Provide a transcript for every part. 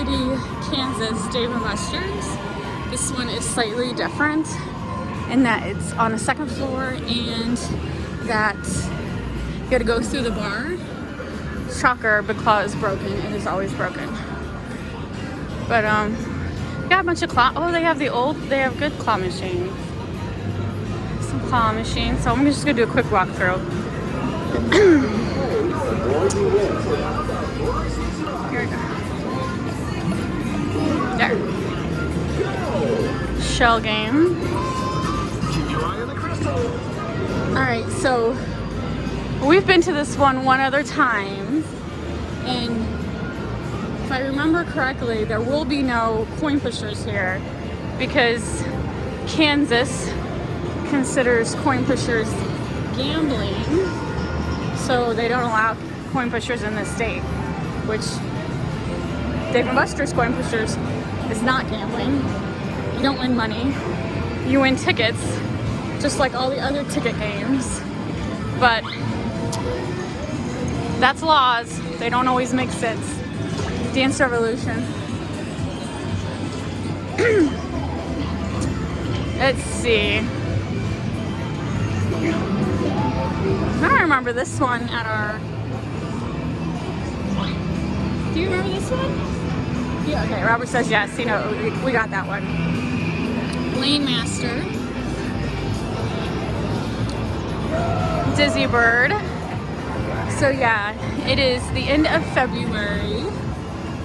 City, Kansas Dave & Buster's. This one is slightly different in that it's on a second floor and that you gotta go through the bar. Shocker, the claw is broken. It is always broken. But got a bunch of claw. Oh, they have good claw machines. Some claw machines. So I'm just gonna do a quick walkthrough. Here we go. There. Shell game. Alright, so we've been to this one other time, and if I remember correctly, there will be no coin pushers here because Kansas considers coin pushers gambling, so they don't allow coin pushers in this state, which Dave & Buster's coin pushers is not gambling. You don't win money. You win tickets, just like all the other ticket games. But that's laws. They don't always make sense. Dance Revolution. Let's see. I remember this one at our... Do you remember this one? Yeah, okay, Robert says yes. You know, we got that one. Lane Master. Dizzy Bird. So yeah, it is the end of February,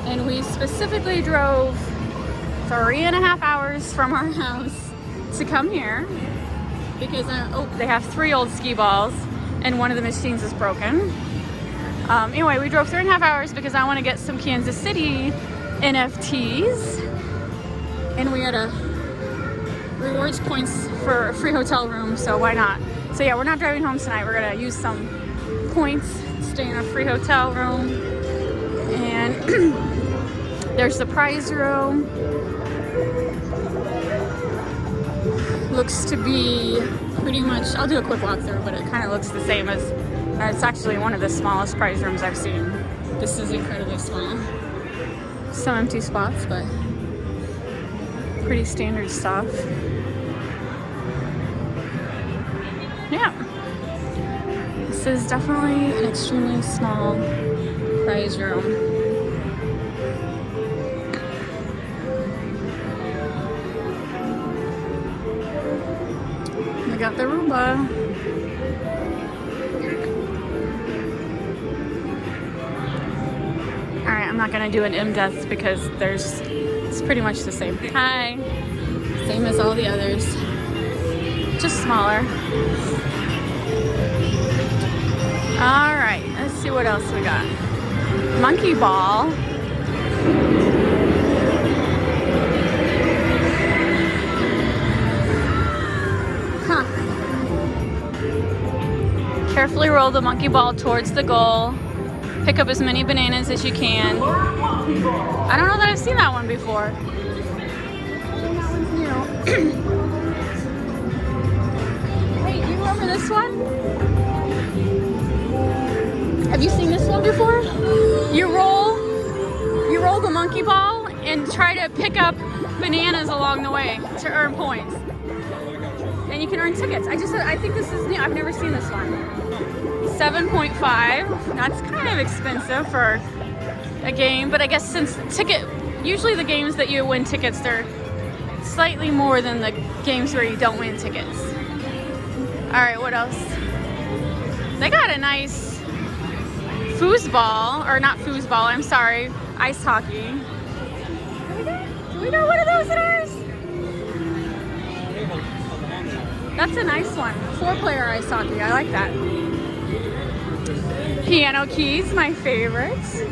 and we specifically drove 3.5 hours from our house to come here because they have 3 old skee balls and one of the machines is broken. Anyway, we drove 3.5 hours because I want to get some Kansas City NFTs, and we had rewards points for a free hotel room, so why not? So yeah, we're not driving home tonight. We're gonna use some points, stay in a free hotel room, and there's the prize room. Looks to be pretty much, I'll do a quick walkthrough, but it kind of looks the same as, it's actually one of the smallest prize rooms I've seen. This is incredibly small. Some empty spots, but pretty standard stuff. Yeah. This is definitely an extremely small prize room. We got the Roomba. Alright, I'm not gonna do an in-depth because it's pretty much the same. Hi. Same as all the others. Just smaller. Alright, let's see what else we got. Monkey ball. Huh. Carefully roll the monkey ball towards the goal. Pick up as many bananas as you can. I don't know that I've seen that one before. I think that one's new. Hey, do you remember this one? Have you seen this one before? You roll the monkey ball and try to pick up bananas along the way to earn points. And you can earn tickets. I think this is new. I've never seen this one. 7.5. That's kind of expensive for a game, but I guess since usually the games that you win tickets, they're slightly more than the games where you don't win tickets. All right, what else? They got a nice foosball, or not foosball, I'm sorry, ice hockey. Do we got one of those in ours? That's a nice one. 4-player ice hockey, I like that. Piano keys, my favorites.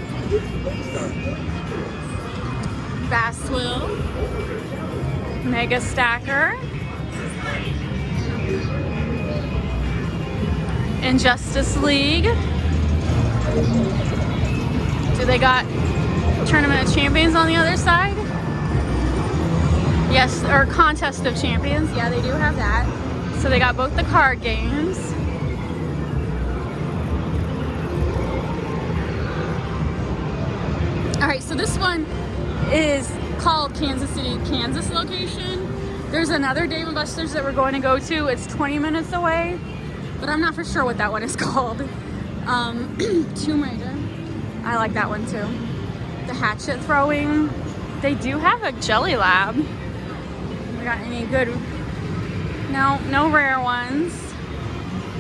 Bass wheel. Mega stacker. Injustice League. Do they got Tournament of Champions on the other side? Yes, or Contest of Champions. Yeah, they do have that. So they got both the card games. All right, so this one is called Kansas City, Kansas location. There's another Dave & Buster's that we're going to go to. It's 20 minutes away, but I'm not for sure what that one is called. Tomb Raider. I like that one too. The hatchet throwing. They do have a jelly lab. We got any good? No rare ones.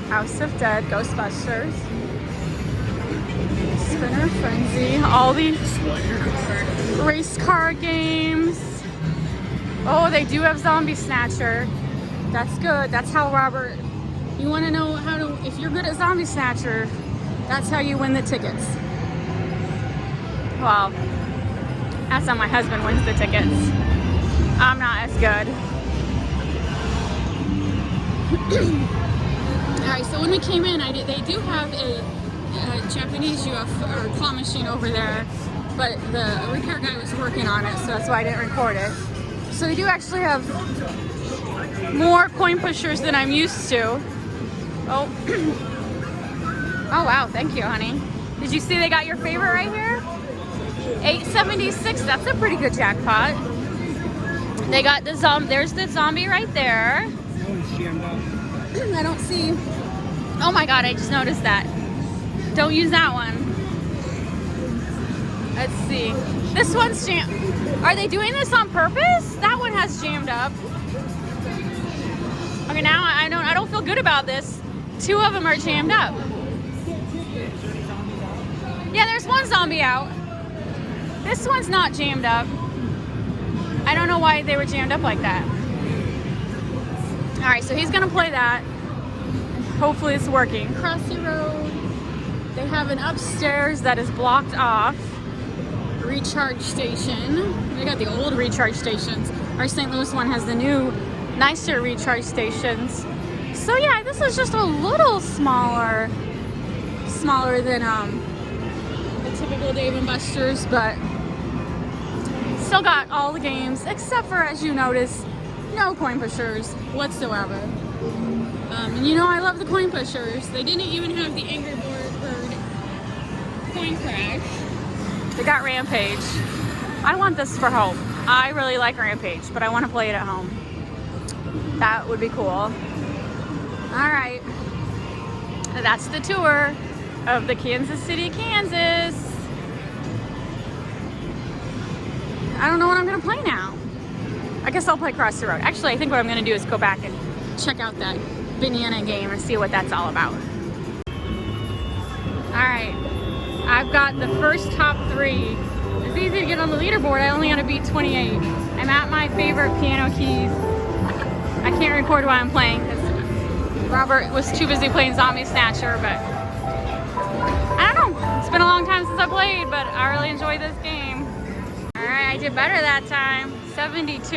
House of Dead, Ghostbusters, Spinner Frenzy, all these race car games. Oh, they do have Zombie Snatcher. That's good. That's how Robert, you want to know how to, if you're good at Zombie Snatcher, that's how you win the tickets. Well, that's how my husband wins the tickets. I'm not as good. Alright, so when we came in, they do have a Japanese UFO or claw machine over there, but the repair guy was working on it, so that's why I didn't record it. So they do actually have more coin pushers than I'm used to. Oh. Oh wow, thank you, honey. Did you see they got your favorite right here? 876, that's a pretty good jackpot. They got the there's the zombie right there. I don't see. Oh my god, I just noticed that. Don't use that one. Let's see. This one's jammed. Are they doing this on purpose? That one has jammed up. Okay, now I don't feel good about this. Two of them are jammed up. Yeah, there's one zombie out. This one's not jammed up. I don't know why they were jammed up like that. Alright, so he's gonna play that. Hopefully it's working. Across the road, they have an upstairs that is blocked off. Recharge station. They got the old recharge stations. Our St. Louis one has the new, nicer recharge stations. So yeah, this is just a little smaller than the typical Dave & Buster's, but still got all the games, except for, as you notice, no coin pushers whatsoever. And you know I love the coin pushers. They didn't even have the Angry Bird coin crash. They got Rampage. I want this for home. I really like Rampage, but I want to play it at home. That would be cool. Alright. That's the tour of the Kansas City, Kansas. I don't know what I'm going to play now. I guess I'll play Cross the Road. Actually, I think what I'm going to do is go back and check out that banana game and see what that's all about. Alright. I've got the first top 3. It's easy to get on the leaderboard. I only got to beat 28. I'm at my favorite piano keys. I can't record while I'm playing because Robert was too busy playing Zombie Snatcher, but I don't know. It's been a long time since I played, but I really enjoyed this game. Alright, I did better that time. 72.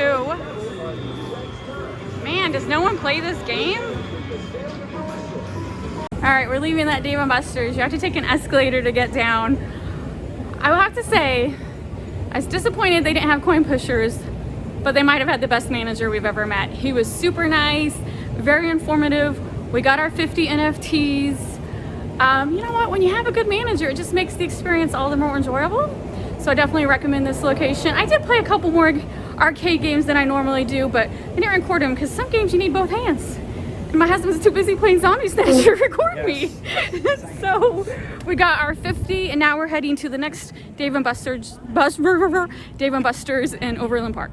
Man, does no one play this game? Alright, we're leaving that Dave & Buster's. You have to take an escalator to get down. I will have to say, I was disappointed they didn't have coin pushers, but they might have had the best manager we've ever met. He was super nice, very informative. We got our 50 NFTs. You know what? When you have a good manager, it just makes the experience all the more enjoyable. So I definitely recommend this location. I did play a couple more arcade games than I normally do, but I didn't record them because some games you need both hands. And my husband was too busy playing Zombie Snatcher to record me. So we got our 50 and now we're heading to the next Dave & Buster's in Overland Park.